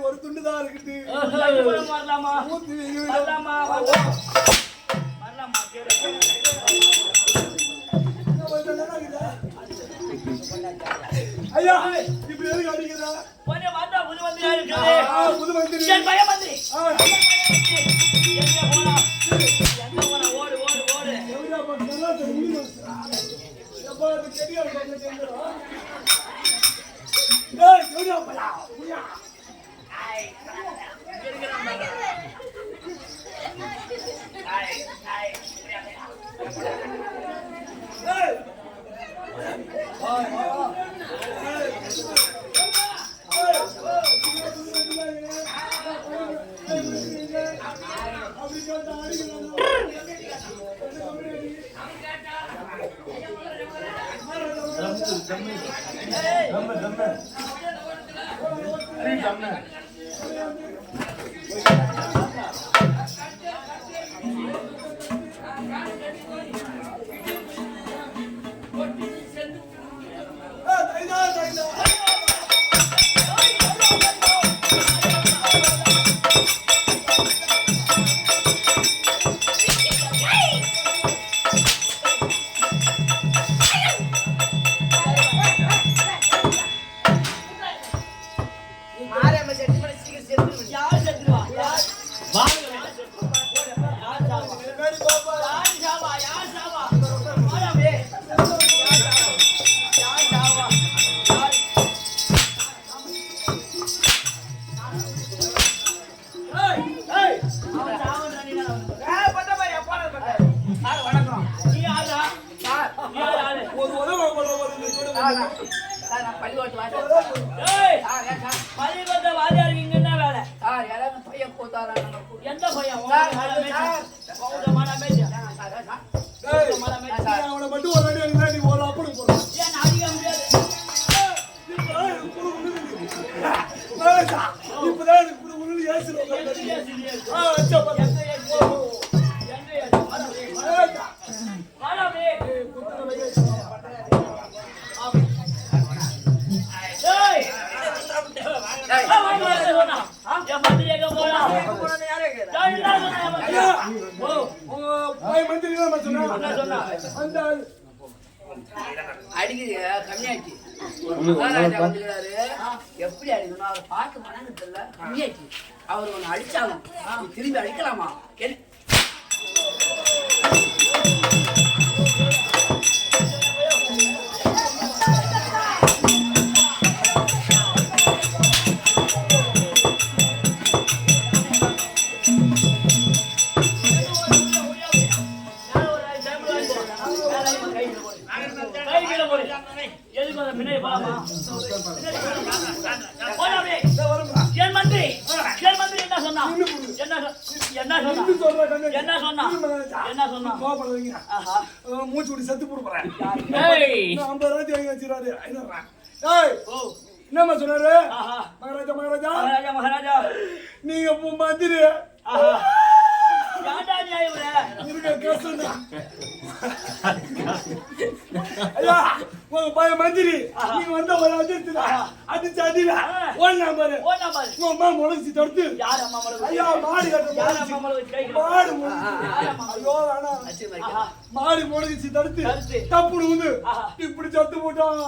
ஒரு துண்டுதான் இருக்குது. ஐயா இப்ப எதுக்கு அடிக்கிறா? கொஞ்சம் வந்தா புது மந்திரியா இருக்குது. புது மந்திரி என் பய மந்திரி. எங்க போனா ஓடு ஓடு ஓடு. எவ்வளவு பக்கத்துல தெரியுது. எப்ப அது கெடியா இருக்கா? ஏய் எவ்வளவு பலா. புரியா? ஐ இருக்கறேன் பாரு. ஐ ஏய் எப்படி அடிக்கணும் அவரை பார்த்து மனங்க தெரியல. கம்மியாச்சு அவர் ஒன்னு அடிச்சாலும் திரும்பி அடிக்கலாமா? மூச்சு செத்து போடுறேன். என்னம்மா சொன்னாரு? மகாராஜா மகாராஜா மகாராஜா மகாராஜா நீங்க மந்திரி பய மந்திரி நீங்க வந்த ஒரு அடிச்சு அடில ஒன் நம்பர் அம்மா முளைச்சு தடுத்து ஐயா மாடு மாடு ஐயோ மாடு முளைச்சு தடுத்து தப்புடு வந்து இப்படி சத்து போட்டோம்.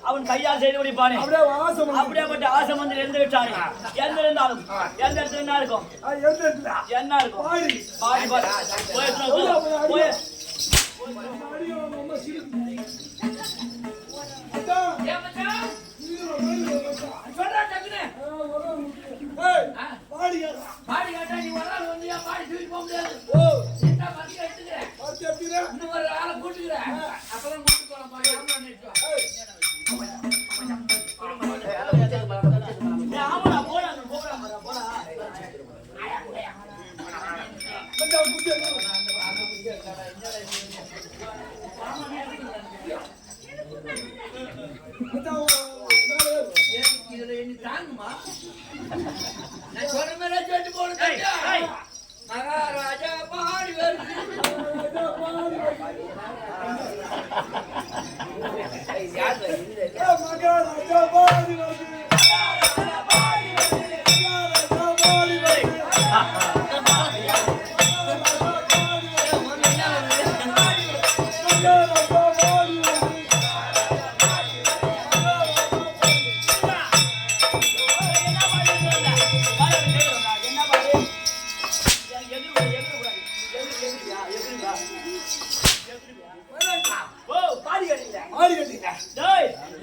அவன் கையால் செய்து முடிப்பானே அப்படியேப்பட்ட ஆசை மந்திரம் எந்த விட்டானே எந்த இருந்தாலும் எந்த இடத்துல என்ன இருக்கும் என்ன இருக்கும் பாடி போய் பாடி கேட்டா நீ வராது வந்து பாடி தூக்கி போக முடியாது இன்னும் ஒரு ஆளை கூட்டுக்கிறேன் அப்பதான் கூட்டு போலாம் பாடி இதுல என்ன தாங்குமா நான் சொல்ற மாதிரி கேட்டு போறேன் மகாராஜா பாடி வருது மகாராஜா பாடி வருது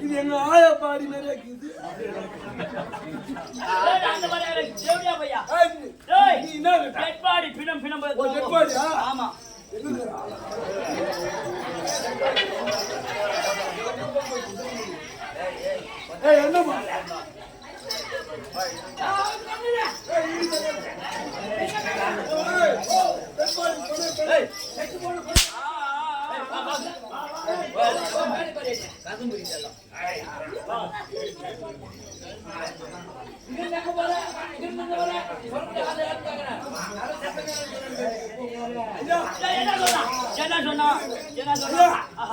இது எங்க ஆயா பாடி மாதிரி இருக்குது. ஆமா என்னமா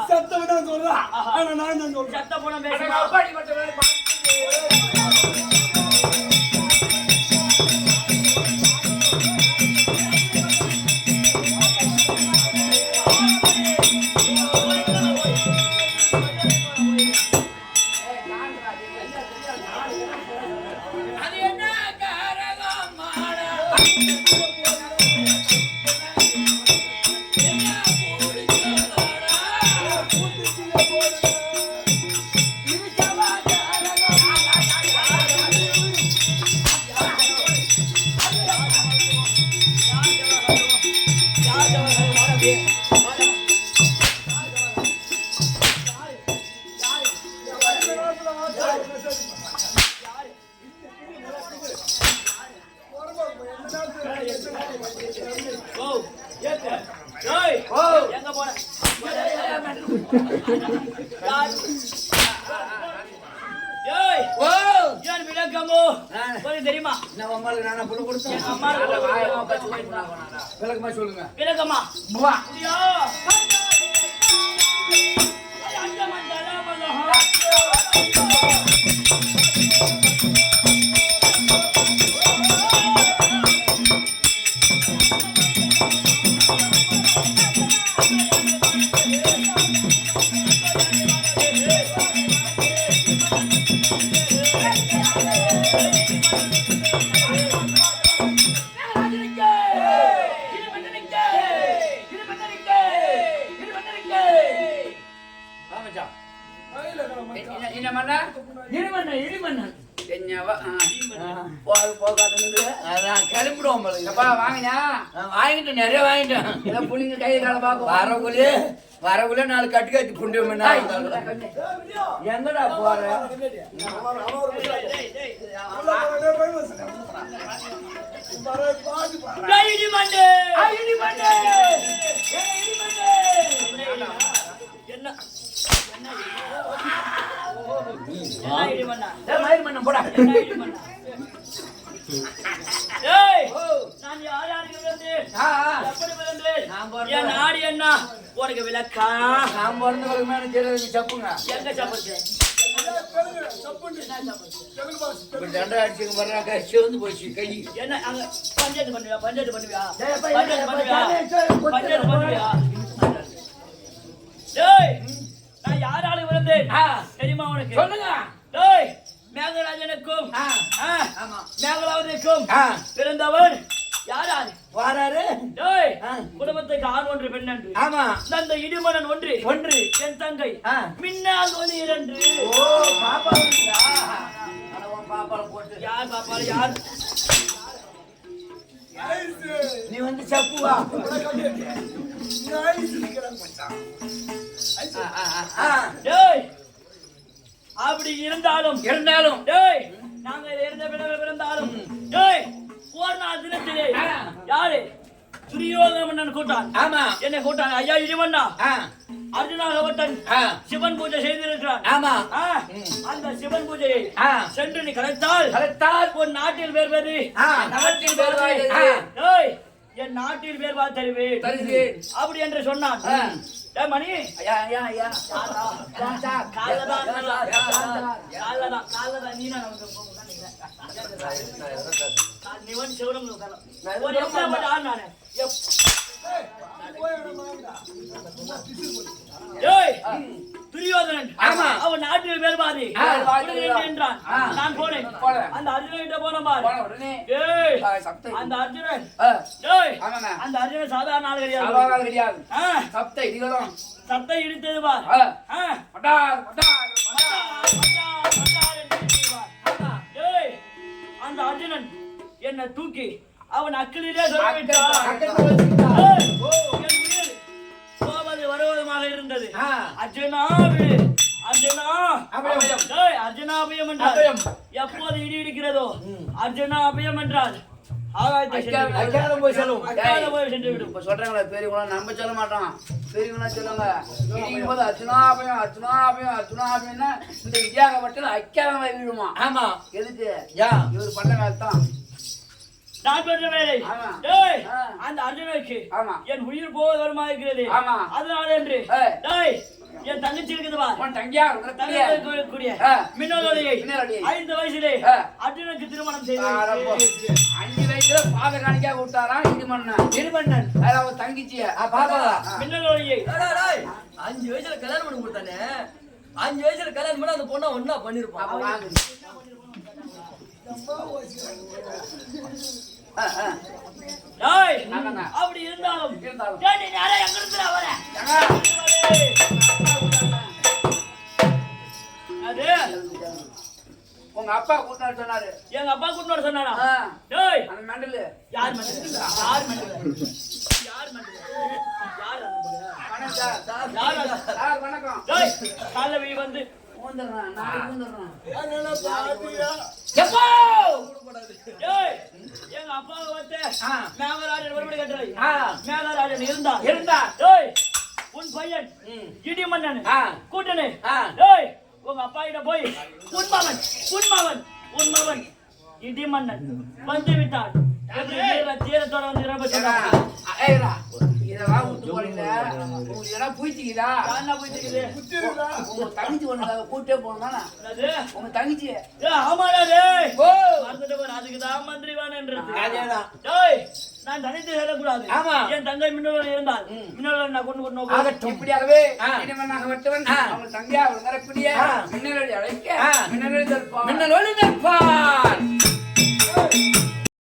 சத்தம் தான் சொல்றா ஆனா நான் தான் சொல்றேன் சத்த போன பேசுறேன் எங்க போன விளக்கமோ தெரியுமா சொல்லுங்க விளக்கமா வாங்கிட்டு நிறைய வாங்கிட்டேன் புள்ளிங்க கை கால பாக்க வரக்குள்ளே 4 கட்டு கட்டி புண்டி எங்கடா போற நாடு என்ன உனக்கு விளக்கா நான் பிறந்த மேல சப்புங்க எங்க சப்பு போச்சு கை என்ன அங்க பஞ்சாயத்து பண்ணுவியா பஞ்சாயத்து பண்ணுவியா பஞ்சாயத்து பண்ணுவியா டேய் நான் யாராலும் பிறந்தேன் தெரியுமா உனக்கு? சொல்லுங்க. டேய் மேகராஜனுக்கும் ஆமா மேகலாவதிக்கும் பிறந்தவர் யாராரு? வாராரு. டேய் குடும்பத்துக்கு ஆண் ஒன்று பெண் ஒன்று. ஆமா அந்த இடிமணன் ஒன்று ஒன்று. என் தங்கை மின்னால் ஒளி இரண்டு. ஓ பாப்பா வந்துடா. அடவன் பாப்பால போட்டு. யார் பாப்பால யார்? நீ வந்து சப்புவா. டேய் அப்படி இருந்தாலும் இருந்தாலும் டேய் நாங்க இருந்த பிறந்தாலும் டேய் ஒரு நாள் தினத்திலே யாரு துரியோதன மன்னன் கூட்டான். ஆமா என்ன கூட்டான்? ஐயா இடிமண்ணா அர்ஜுனாகவட்டன் சிவன் பூஜை செய்திருக்கிறான். ஆமா அந்த சிவன் பூஜையை சென்று நீ கலைத்தால் ஒரு நாட்டில் வேர்வது நாட்டில் வேர்வது. டேய் என் நாட்டில் வேர்வாது தருவேன் அப்படி என்று சொன்னான். மணி துரியோதனன் அவன் நாட்டில் வேறுபாதி என்றான். நான் போனேன். அந்த அர்ஜுனன் போன பாரு. அந்த அர்ஜுனன் அந்த அர்ஜுனன் சாதாரண ஆள் கிடையாது. சத்தை இடித்தது பார். அந்த அர்ஜுனன் என்ன தூக்கி அவன் அக்கிலே போவது வருவதுமாக இருந்தது. அர்ஜுனா அர்ஜுனா அர்ஜுனா அபயம் என்றால் எப்போது இடி இடிக்கிறதோ அர்ஜுனா அபயம் என்றால் சொல்றாங்களே பெரியவங்களா நம்ம சொல்ல மாட்டோம். பெரியவங்களா சொல்லுவாங்க இடிக்கும் போது அர்ஜுனா அபயம் அர்ஜுனா அபயம் அர்ஜுனா அபயம்னா இந்த இடியாகப்பட்டது அக்காரமா விடுமா. ஆமா எதுக்கு இவர் பண்ண வேலைத்தான் நான் பண்ற வேலை. அந்த அர்ஜுனனுக்கு என் உயிர் போவது வருமா இருக்கிறது. அதனால என்று என் தங்கச்சி இருக்குதுவா மின்னோலியை 5 வயசிலே அர்ஜுனுக்கு திருமணம் செய்து 5 வயசுல பாத காணிக்கா விட்டாராம் இடிமன்னன். அதாவது தங்கச்சிய மின்னோலியை 5 வயசுல கல்யாணம் பண்ணி கொடுத்தானே. 5 வயசுல கல்யாணம் பண்ண அந்த பொண்ணா ஒன்னா பண்ணிருப்பான். அப்படி இருந்தாலும் உங்க அப்பா கூட்டினாரு சொன்னாரு. எங்க அப்பா கூட்டினாரு சொன்னாரா? அந்த மண்டலு யார் மண்டலு? யார் மண்டலு? யார் மண்டலு? யார் வணக்கம். காலைல வந்து எங்க அப்பாவை வந்து மேகராஜன் ஒருபடி கட்டளை. மேகராஜன் இருந்தார். உன் பையன் இடிமன்னன் கூட்டணி உங்க அப்பா கிட்ட போய் உன்மவன் இடிமன்னன் வந்து விட்டார். தீரத்தோட வந்து இதெல்லாம் விட்டு போறீங்க. உங்களுக்கு இதெல்லாம் பூச்சிக்குதா? உங்க தங்கச்சி ஒண்ணு கூட்டே போனா உங்க தங்கச்சி அதுக்குதான் மந்திரிவான்ன்றது. நான் தனித்து செல்லக்கூடாது. என் தங்கை மின்னல் இருந்தால் மின்னல் நான் கொண்டு கொண்டு இப்படியாகவே இனிமனாகப்பட்டவன் அவங்க தங்கையா வரக்கூடிய மின்னல் அழைக்க மின்னல் நிற்பான்.